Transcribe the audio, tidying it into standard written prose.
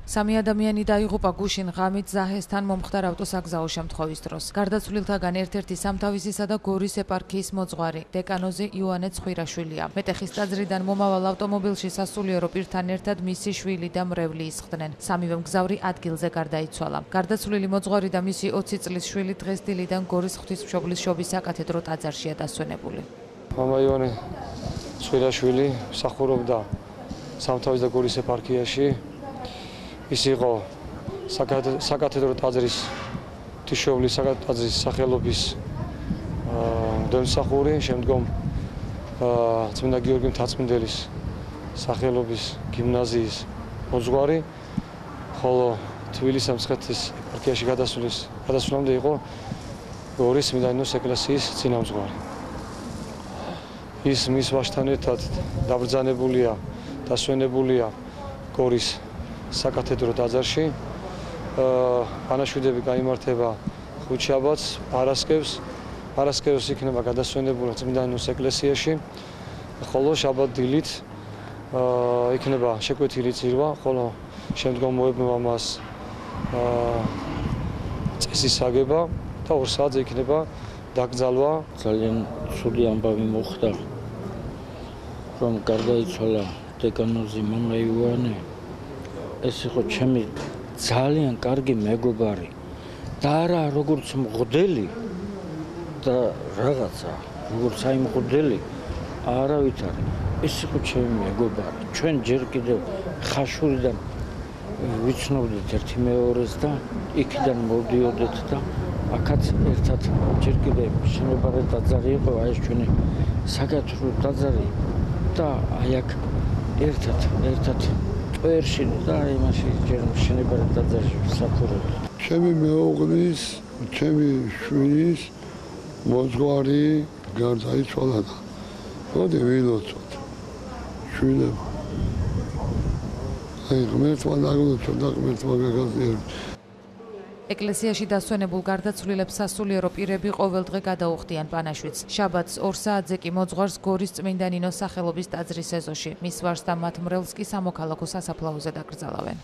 სამი ადამიანი დაიღუპა გუშინ ღამით ზაჰესთან მომხდარ ავტოსაგზაო შემთხვევის დროს. გარდაცვლილთაგან ერთ-ერთი სამთავისისა და გორის ეპარქიის მოძღვარი, დეკანოზი იოანე ცხვირაშვილია. მეტეხის ტაძრიდან მომავალ ავტომობილში სასულიერო პირთან ერთად მისი შვილი და მრევლი ისხდნენ. სამივე მგზავრი ადგილზე გარდაიცვალა. გარდაცვლილი მოძღვარი და მისი 20 წლის შვილი დღეს დილიდან გორის ღვთისმშობლის შობის საკათედრო ტაძარშია დასვენებული. მამა იოანე ცხვირაშვილი მსახურობდა სამთავის და გორის ეპარქიაში. ის იყო საკათედრო ტაძრის ღვთისმშობლის ტაძრის სახელობის მღვდელმსახური, შემდგომ წმინდა გიორგი მთაწმინდელის სახელობის გიმნაზიის მოძღვარი, ხოლო თბილისის მცხეთის ეპარქიაში გადასვლამდე იყო გორის წმინდა ნინოს ეკლესიის წინამძღვარი. ის მის ვაჟთან ერთად დაბრძანებულია, დასვენებულია გორის საკათედრო ტაძარში. ანაშვიდები გაიმართება ხუთშაბათს, პარასკევს იქნება გადასვენებული წმინდა ნინოს ეკლესიაში, ხოლო შაბათ დილით იქნება შეკვეთილი წირვა, ხოლო შემდგომ მოეբნება მას წესის აგება და 2 საათზე იქნება დაკრძალვა. ძალიან ცუდი ამბავი მოხდა, რომ გარდაიცვალა დეკანოზი მამა იოანე. ეს იყო ჩემი ძალიან კარგი მეგობარი და არა როგორც მღვდელი და რაღაცა, როგორც აი მღვდელი არავითარ. ეს იყო ჩემი მეგობარი. ჩვენ ჯერ კიდევ ხაშურიდან ვიცნობდით ერთი მეორეს და იქიდან მოვდიოდეთ და აქაც ერთად ჯერ კიდევ შენებარე ტაძარი იყო, აი ეს ჩვენი საკათედრო ტაძარი და აი აქ ერთად ტვერში და აი მაშინ ჯერ შენებარე ტაძარში ვსახურობთ. ჩემი მეუღლის, ჩემი შვილის მოძღვარი გარდაიცვალა და მოდი ვილოცოთ შვილებო. აი ღმერთმა დაგლოცოთ და ღმერთმა გაგაზიაროთ. ეკლესიაში დასვენებულ გარდაცვლილებს სასულიერო პირები ყოველდღე გადაუხდიან პანაშვიდს. შაბათს 2 საათზე კი მოძღვარს გორის წმინდა ნინოს სახელობის ტაძრის ეზოში. მის ვაჟს და მათ მრევლს კი სამოქალაქო სასაფლაოზე დაკრძალავენ.